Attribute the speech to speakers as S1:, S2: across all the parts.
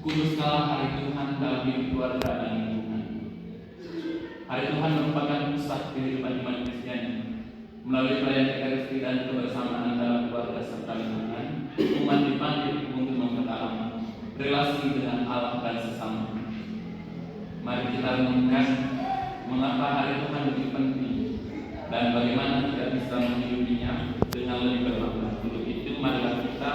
S1: Kuduskanlah hari Tuhan dalam hidup keluarga dan lingkungan. Hari Tuhan merupakan pusat kehidupan iman Kristiani. Melalui perayaan Ekaristi dan kebersamaan dalam keluarga serta lingkungan, umat dipanggil untuk memperdalam relasi dengan Allah dan sesama. Mari kita renungkan mengapa hari Tuhan lebih penting dan bagaimana kita bisa menghidupinya dengan lebih bermakna. Untuk itu, marilah kita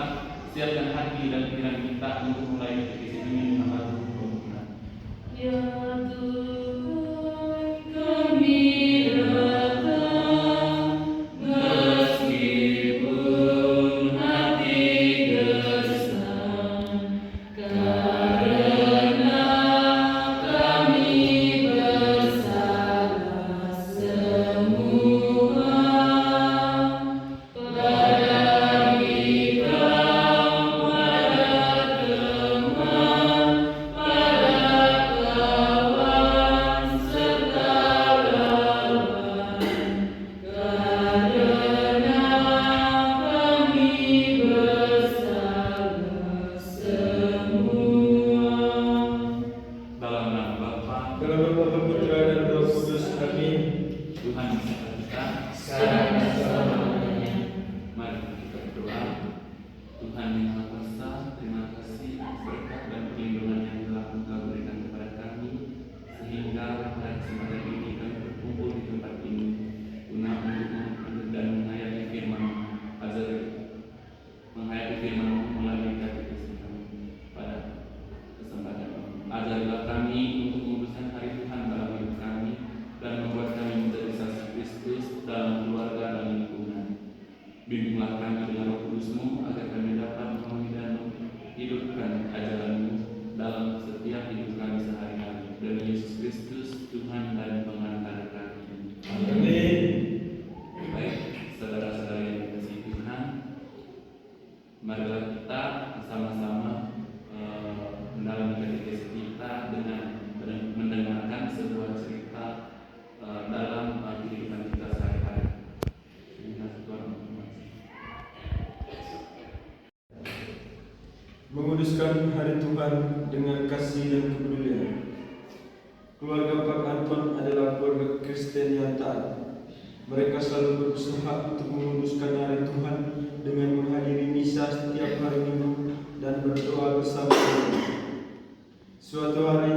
S1: siapkan hati dan pikiran kita untuk mulai edisi ini dengan Tuhan.
S2: Ya Tuhan, kami datang meskipun hati gersang, karena kami bersalah semua. Pada ikram, pada teman, pada kawan serta lawan, karena kami bersalah semua.
S1: Dalam nama Bapa,
S3: Dalam nama Putra dan Roh Kudus, amin.
S1: Tuhan beserta kita.
S2: Sekarang dan selamanya.
S1: Mari kita berdoa. Tuhan yang Maha Kuasa, terima kasih berkat dan perlindungan yang telah Engkau berikan kepada kami, sehingga pada kesempatan ini kami berkumpul di tempat ini guna untuk dan menghayati firman ajar menghayati firman melalui katekisme kami pada kesempatan ini. Ajarilah kami untuk menguduskan hari Tuhan dalam hidup kami dan membuat kami menjadi saksi Kristus dalam keluarga dan lingkungan. Bimbinglah kami dengan Roh Kudus-Mu agar kami dapat memenuhi dan menghidupkan ajaran-Mu dalam setiap hidup kami sehari-hari. Demi Yesus Kristus, Tuhan dan pengantar kami.
S3: Amin.
S1: Baik, saudara-saudara yang dikasihi Tuhan, marilah kita bersama-sama mendalami katekis kita dengan mendengarkan sebuah cerita dalam kehidupan kita sehari-hari.
S3: Menguduskan hari Tuhan dengan kasih dan kepedulian. Keluarga Pak Anton adalah keluarga Kristen yang taat. Mereka selalu berusaha untuk menguduskan hari Tuhan dengan menghadiri misa setiap hari Minggu dan berdoa bersama. Suatu hari,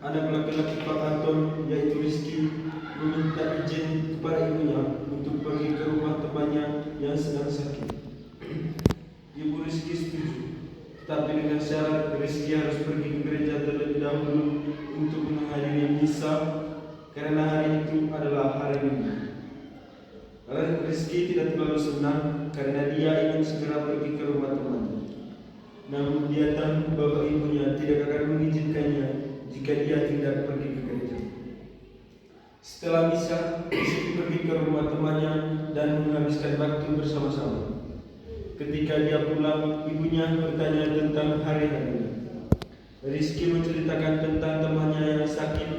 S3: anak laki-laki Pak Anton, yaitu Rizky, meminta izin kepada ibunya untuk pergi ke rumah temannya yang sedang sakit. Ibu Rizky setuju, tetapi dengan syarat Rizky harus pergi ke gereja terlebih dahulu untuk menghadiri misa karena hari itu adalah hari Minggu. Rizky tidak terlalu senang karena dia ingin segera pergi ke rumah temannya. Namun dia tahu bahwa ibunya tidak akan mengizinkannya jika dia tidak pergi ke gereja. Setelah misa, Rizky pergi ke rumah temannya dan menghabiskan waktu bersama-sama. Ketika dia pulang, ibunya bertanya tentang hari-harinya. Rizky menceritakan tentang temannya yang sakit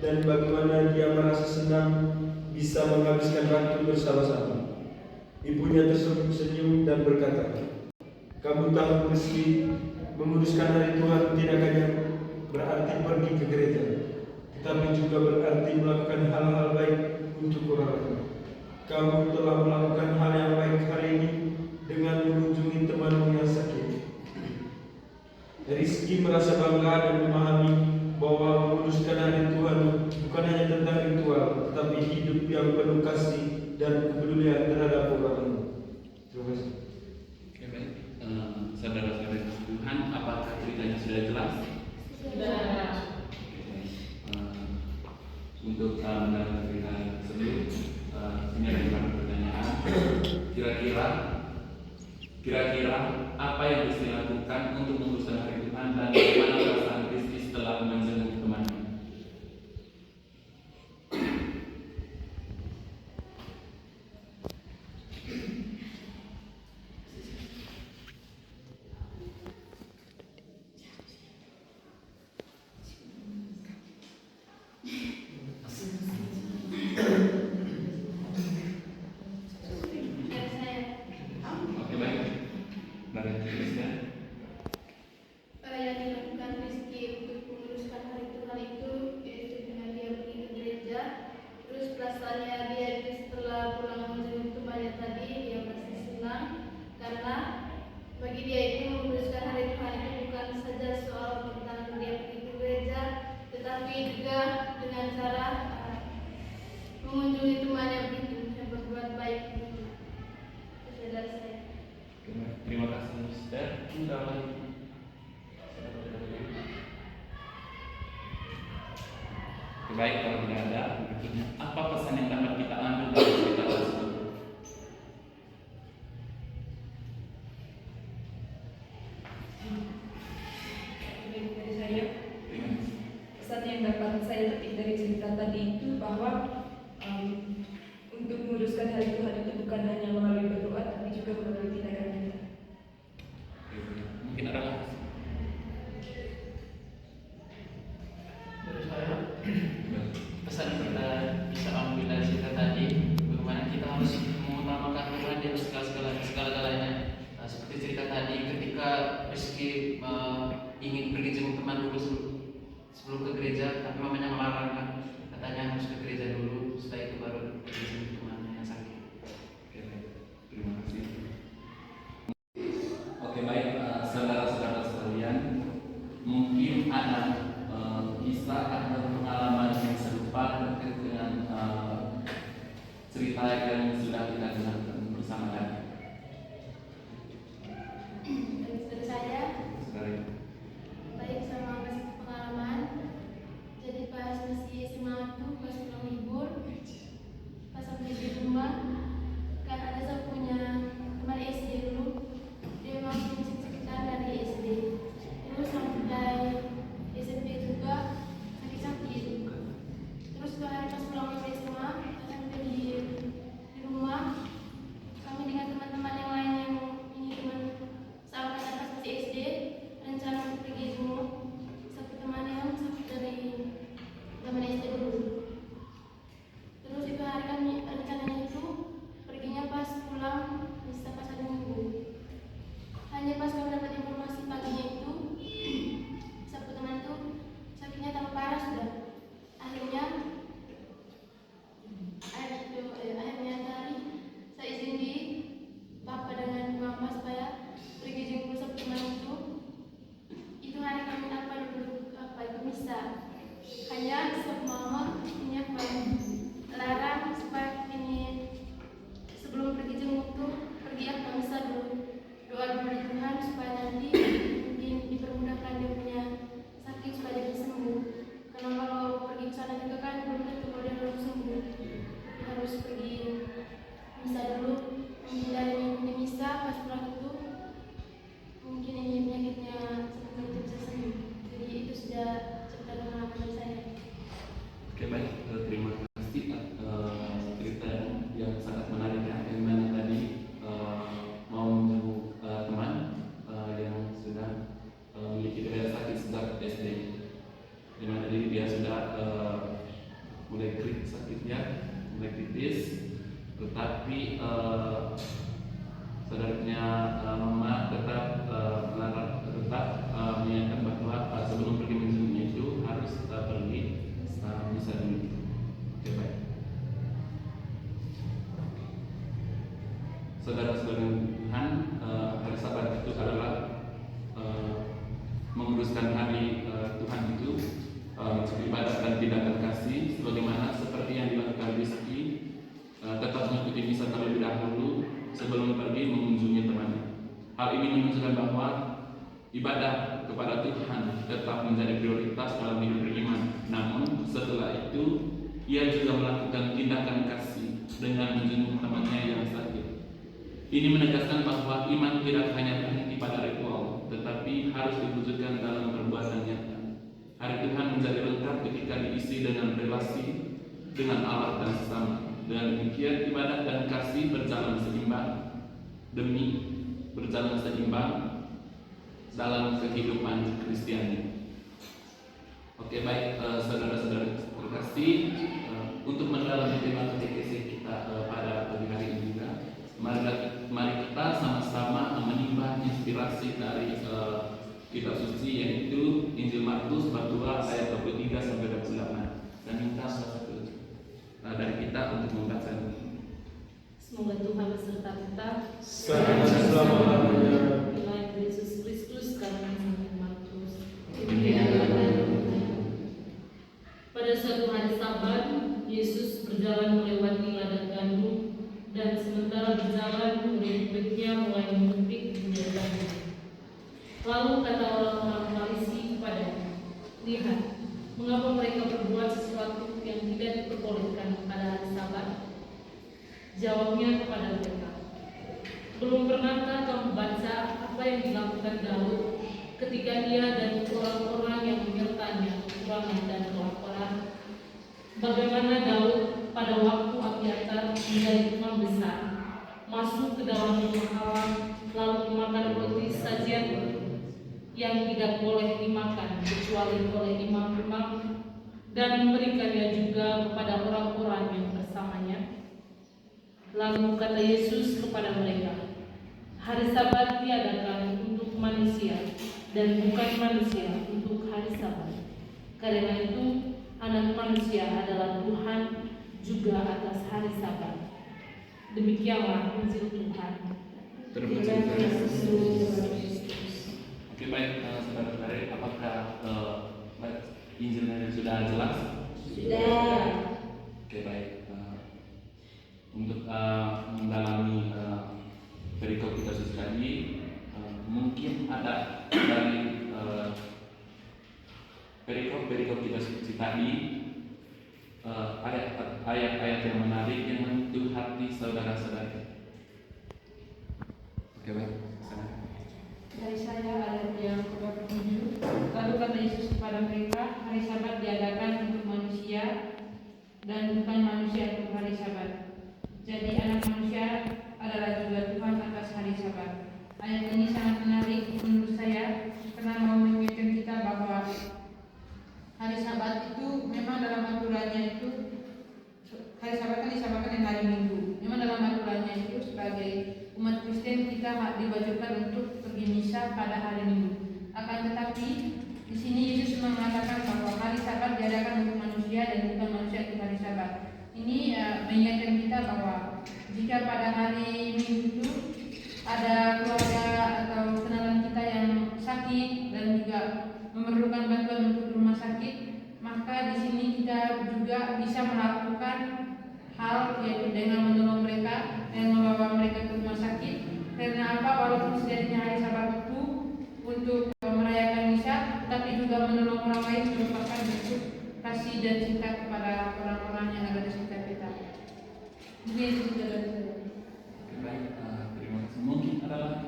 S3: dan bagaimana dia merasa senang bisa menghabiskan waktu bersama-sama. Ibunya tersenyum dan berkata, "Kamu tahu Rizky, menguduskan hari Tuhan tidak hanya berarti pergi ke gereja, tetapi juga berarti melakukan hal-hal baik untuk orang lain. Kamu telah melakukan hal yang baik hari ini dengan mengunjungi temanmu yang sakit." Rizky merasa bangga dan memahami bahwa menguduskan hari Tuhan bukan hanya tentang ritual, tetapi hidup yang penuh kasih dan kepedulian terhadap orang lain. Terima kasih.
S1: Oke, baik. Saudara-saudara Tuhan, apakah ceritanya sudah jelas?
S2: Sudah.
S1: Untuk mendalam cerita tersebut, ini ada beberapa pertanyaan. Kira-kira apa yang bisa dilakukan untuk menguduskan hari Tuhan dan bagaimana perasaan Rizky setelah menjenguk temannya? Oke, baik. Mari kita
S4: tapi juga dengan cara mengunjungi teman yang begitu dan berbuat baik begitu. Itu dari saya.
S1: Terima kasih, Mister. Sudah lagi. Baik, kalau tidak ada, berikutnya apa pesan yang dapat kita ambil dari cerita tersebut?
S2: Dari saya, pesan yang dapat saya petik dari cerita tadi itu bahwa untuk menguruskan hari Tuhan itu bukan hanya melalui berdoa, tapi juga melalui tindakan kita.
S1: Mungkin ada lagi.
S5: Dari saya, pesan yang kita bisa ambil dari cerita tadi, bagaimana kita harus mengutamakan Tuhan di atas segala-galanya. Seperti cerita tadi, ketika Rizky ingin pergi jenguk teman dulu sebelum ke gereja, tapi mamanya melarang kan, katanya harus ke gereja dulu, setelah itu baru pergi jenguk temannya yang sakit.
S1: Oke, baik. Terima kasih. Oke, baik, saudara-saudara sekalian, mungkin ada kisah atau pengalaman yang serupa terkait dengan cerita yang sudah kita dengarkan bersama tadi.
S4: Dari saya,
S1: Saudara.
S4: baik sama pengalaman. Jadi pas masih SMA tuh pas pulang libur, pas sampai di rumah kan ada saya punya teman SD dulu, dia masuk sekitar dari SD, terus sampai SMP juga sakit-sakit. Terus hari pas pulang dari SMA, pas sampai di rumah, kami dengan teman-teman yang lain yang ini teman sahabat atas masih SD, rencana untuk pergi jenguk satu teman yang sakit dari zaman SD dulu. Terus itu hari kami rencananya itu perginya pas pulang bisa pas hari Minggu. Hanya pas kami dapat informasi paginya itu satu teman itu sakitnya tambah parah sudah. Akhirnya dari saya izin di Bapak dengan Mama supaya pergi jenguk satu teman itu. Itu hari kami tanpa duduk itu misa. Hanya setiap Mama ini apa larang supaya ini sebelum pergi jenguk tuh pergi misa dulu, doa dulu di Tuhan supaya nanti mungkin dipermudahkan dia punya sakit supaya dia bisa sembuh. Karena kalau pergi ke sana juga kan belum tentu kalau dia harus sembuh. Dia harus pergi misa dulu, mungkin dari minggu misa pas pulang itu mungkin ini penyakitnya sebelum itu bisa sembuh. Jadi itu sudah cerita pengalaman dari saya.
S1: Oke, baik, terima kasih cerita yang sangat menarik ya, yang mana tadi mau menjenguk teman yang sudah memiliki riwayat sakit sejak SD, di mana dia sudah mulai sakitnya, mulai kritis, tetapi saudaranya Mama tetap menyatakan bahwa sebelum pergi menjenguknya itu harus pergi misa dulu. Oke, baik. Saudara-saudara Tuhan, hari Sabat itu adalah menguruskan hari Tuhan itu ibadah dan tindakan kasih, sebagaimana seperti yang dilakukan Rizky, tetap mengikuti misa terlebih dahulu sebelum pergi mengunjungi temannya. Hal ini menunjukkan bahwa ibadah kepada Tuhan tetap menjadi prioritas dalam hidup beriman. Namun setelah itu ia juga melakukan tindakan kasih dengan menjenguk temannya yang sakit. Ini menegaskan bahwa iman tidak hanya berhenti pada ritual, tetapi harus diwujudkan dalam perbuatan nyata. Hari Tuhan menjadi lengkap ketika diisi dengan relasi dengan Allah dan sesama. Dengan demikian ibadah dan kasih berjalan seimbang dalam kehidupan Kristiani. Oke, baik, saudara-saudara terkasih, untuk mendalami tema katekesi kita pada pagi hari ini juga, mari kita sama-sama menimba inspirasi dari kitab suci, yaitu Injil Markus bab 2 ayat 23 sampai 28, dan minta salah satu dari kita untuk membaca.
S2: Semoga Tuhan beserta kita.
S3: Sekarang dan selama-lamanya.
S2: Tuhan Yesus Kristus karena Santo Markus.
S6: Saudara berjalan, murid-muridnya mulai mengutip penjelasannya. Lalu kata orang-orang Farisi kepadanya, "Lihat, mengapa mereka berbuat sesuatu yang tidak diperbolehkan pada hari Sabat?" Jawabnya kepada mereka, "Belum pernahkah kamu baca apa yang dilakukan Daud ketika ia dan orang-orang yang menyertanya kekurangan dan kelaparan? Bagaimana Daud pada waktu Abiatar menjadi imam besar masuk ke dalam rumah Allah lalu memakan roti sajian yang tidak boleh dimakan kecuali oleh imam-imam dan memberikannya juga kepada orang-orang yang bersamanya?" Lalu kata Yesus kepada mereka, "Hari Sabat diadakan untuk manusia dan bukan manusia untuk hari Sabat. Karena itu Anak Manusia adalah Tuhan juga atas hari Sabat." Demikianlah Injil Tuhan.
S1: Terima kasih. Oke, baik, saudara-saudari, apakah Injilnya sudah jelas?
S2: Sudah.
S1: Oke, baik. Untuk mendalami perikop kita tadi, mungkin ada dari perikop kita tadi ayat-ayat yang menarik yang menyentuh hati saudara-saudari. Oke, baik.
S2: Dari saya ayat yang ke-27. Lalu kata Yesus kepada mereka, "Hari Sabat diadakan untuk manusia dan bukan manusia untuk hari Sabat. Jadi Anak Manusia adalah juga Tuhan atas hari Sabat." Ayat ini sangat menarik menurut saya karena mau mengingatkan kita bahwa hari Sabat itu memang dalam aturannya itu, hari Sabat kan disamakan dengan hari Minggu. Memang dalam aturannya itu sebagai umat Kristen kita diwajibkan untuk pergi misa pada hari Minggu. Akan tetapi di sini Yesus mengatakan bahwa hari Sabat diadakan untuk manusia dan bukan manusia untuk hari Sabat. Ini mengingatkan kita bahwa jika pada hari Minggu itu ada keluarga atau kenalan kita yang sakit dan juga memerlukan bantuan untuk rumah sakit, maka di sini kita juga bisa melakukan hal yaitu dengan menolong mereka dan membawa mereka ke rumah sakit. Karena apa? Walaupun sejatinya hari Sabat itu untuk merayakan misa, tapi juga menolong orang lain merupakan bentuk kasih dan cinta kepada orang-orang yang ada di sekitar kita. Begitu saudara-saudara.
S1: Baik, terima kasih. Mungkin ada lagi.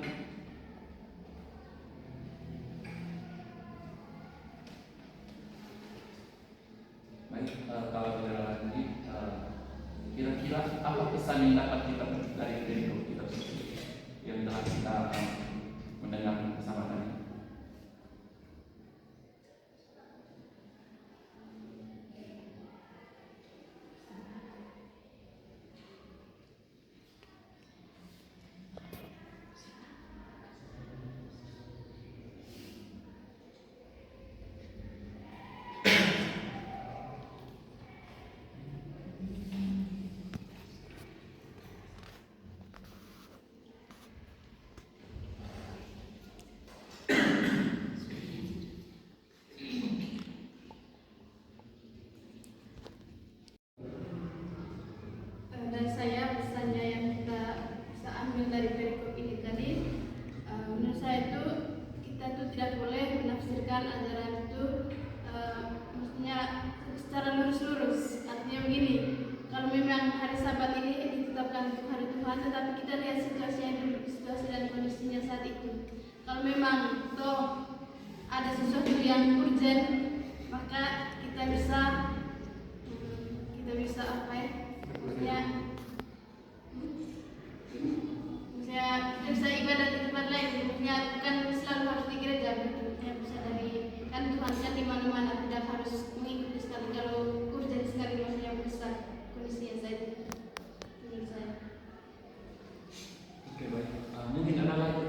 S1: Baik, kalau tidak lagi, kira-kira apa pesan yang dapat kita petik dari perikop kita yang telah kita mendengarkan bersama tadi?
S4: Dan saya pesannya yang kita bisa ambil dari perikop ini tadi, menurut saya itu kita tuh tidak boleh menafsirkan ajaran itu maksudnya secara lurus-lurus. Artinya begini, kalau memang hari Sabat ini ditetapkan untuk hari Tuhan, tetapi kita lihat situasinya dulu, situasi dan kondisinya saat itu. Kalau memang toh ada sesuatu yang urgent, maka kita bisa apa ya? Misalnya kita bisa ibadah di tempat lain, maksudnya bukan selalu harus di gereja, ya bisa dari kan Tuhan kan di mana-mana, tidak harus mengikuti sekali. Kalau urgent sekali maksudnya besar kondisinya saja. Menurut saya.
S1: Oke, baik. Mungkin ada lagi.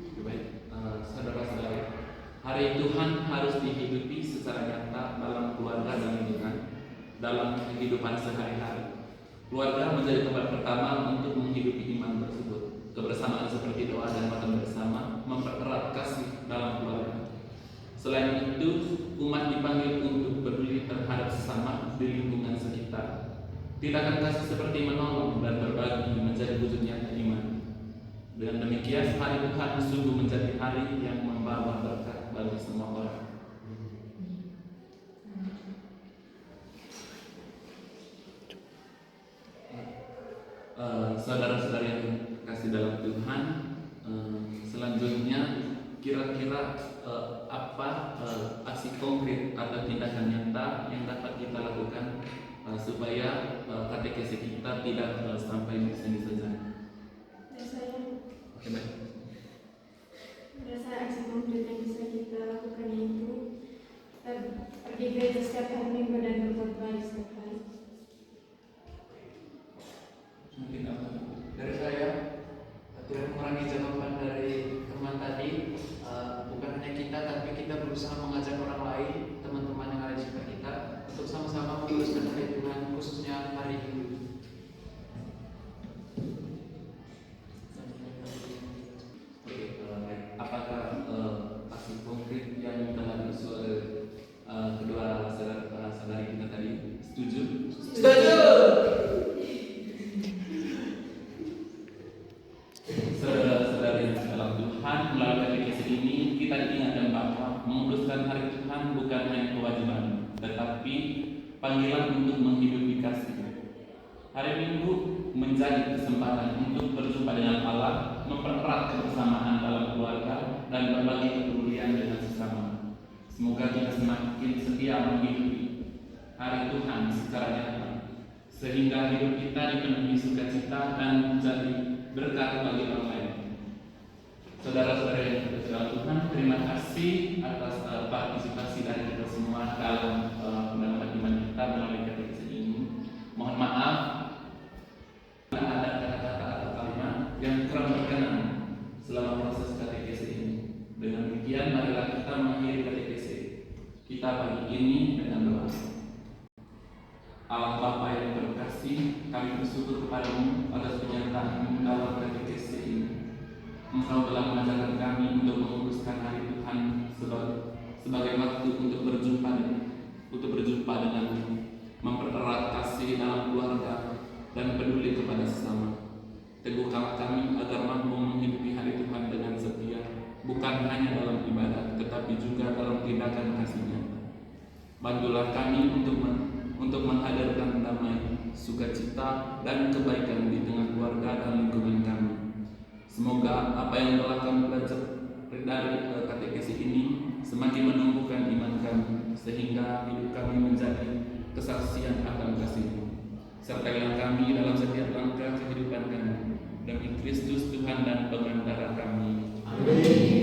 S1: Oke, baik. Saudara-saudara, hari Tuhan harus dihidupi secara nyata dalam keluarga dan lingkungan, dalam kehidupan sehari-hari. Keluarga menjadi tempat pertama untuk menghidupi iman tersebut. Kebersamaan seperti doa dan makan bersama mempererat kasih dalam keluarga. Selain itu, umat dipanggil untuk peduli terhadap sesama di lingkungan sekitar. Tindakan kasih seperti menolong dan berbagi menjadi wujud nyata iman. Dengan demikian, hari Tuhan sungguh menjadi hari yang membawa berkat bagi semua orang. Saudara-saudara yang kasih dalam Tuhan, selanjutnya kira-kira apa aksi konkret atau tindakan nyata yang dapat kita lakukan supaya katekesi kita tidak sampai di sini saja. Oke, baik.
S4: Rasa aksi konkret yang bisa kita lakukan itu pergi gereja setiap hari Minggu dan berkhotbah setiap hari.
S1: Mungkin apa?
S5: Dari saya tidak mengurangi jawaban dari teman tadi. Bukan hanya kita, tapi kita berusaha mengajak orang lain, teman-teman yang ada di sekitar kita, untuk sama-sama meneruskan hari Tuhan, khususnya hari ini.
S1: Oke, baik. Apakah aksi konkret yang telah diusul kedua saudari kita tadi setuju?
S5: Setuju.
S1: Saudara-saudari yang dalam Tuhan, melalui katekesi ini kita diingatkan bahwa menguruskan hari Tuhan bukan hanya kewajiban, tetapi panggilan untuk menghidupi kasih. Hari Minggu menjadi kesempatan untuk berjumpa dengan Allah, mempererat kebersamaan dalam keluarga, dan berbagi kepedulian dengan sesama. Semoga kita semakin setia menghidupi hari Tuhan secara nyata, sehingga hidup kita dipenuhi sukacita dan menjadi berkat bagi orang lain. Saudara-saudara yang terkasih dalam Tuhan, terima kasih atas partisipasi dari kita semua dalam pendalaman iman kita melalui katekesi ini. Mohon maaf ada kata-kata atau kalimat yang kurang berkenan selama proses katekesi ini. Dengan demikian, marilah kita mengakhiri katekesi kita pagi ini dengan doa. Allah Bapa yang terkasih, kami bersyukur kepadamu atas penyertaan-Mu dalam katekesi ini. Engkau telah mengajarkan kami untuk menguruskan hari Tuhan sebagai waktu untuk berjumpa dengan-Mu, mempererat kasih dalam keluarga dan peduli kepada sesama. Teguhkanlah kami agar mampu menghidupi hari Tuhan dengan setia, bukan hanya dalam ibadat, tetapi juga dalam tindakan kasih nyata. Bantulah kami untuk menghadirkan damai, sukacita, dan kebaikan di tengah keluarga dan lingkungan kami. Semoga apa yang telah kami belajar dari katekesi ini semakin menumbuhkan iman kami, sehingga hidup kami menjadi kesaksian akan kasih-Mu. Sertailah kami dalam setiap langkah kehidupan kami, demi Kristus Tuhan dan pengantara kami. Amin.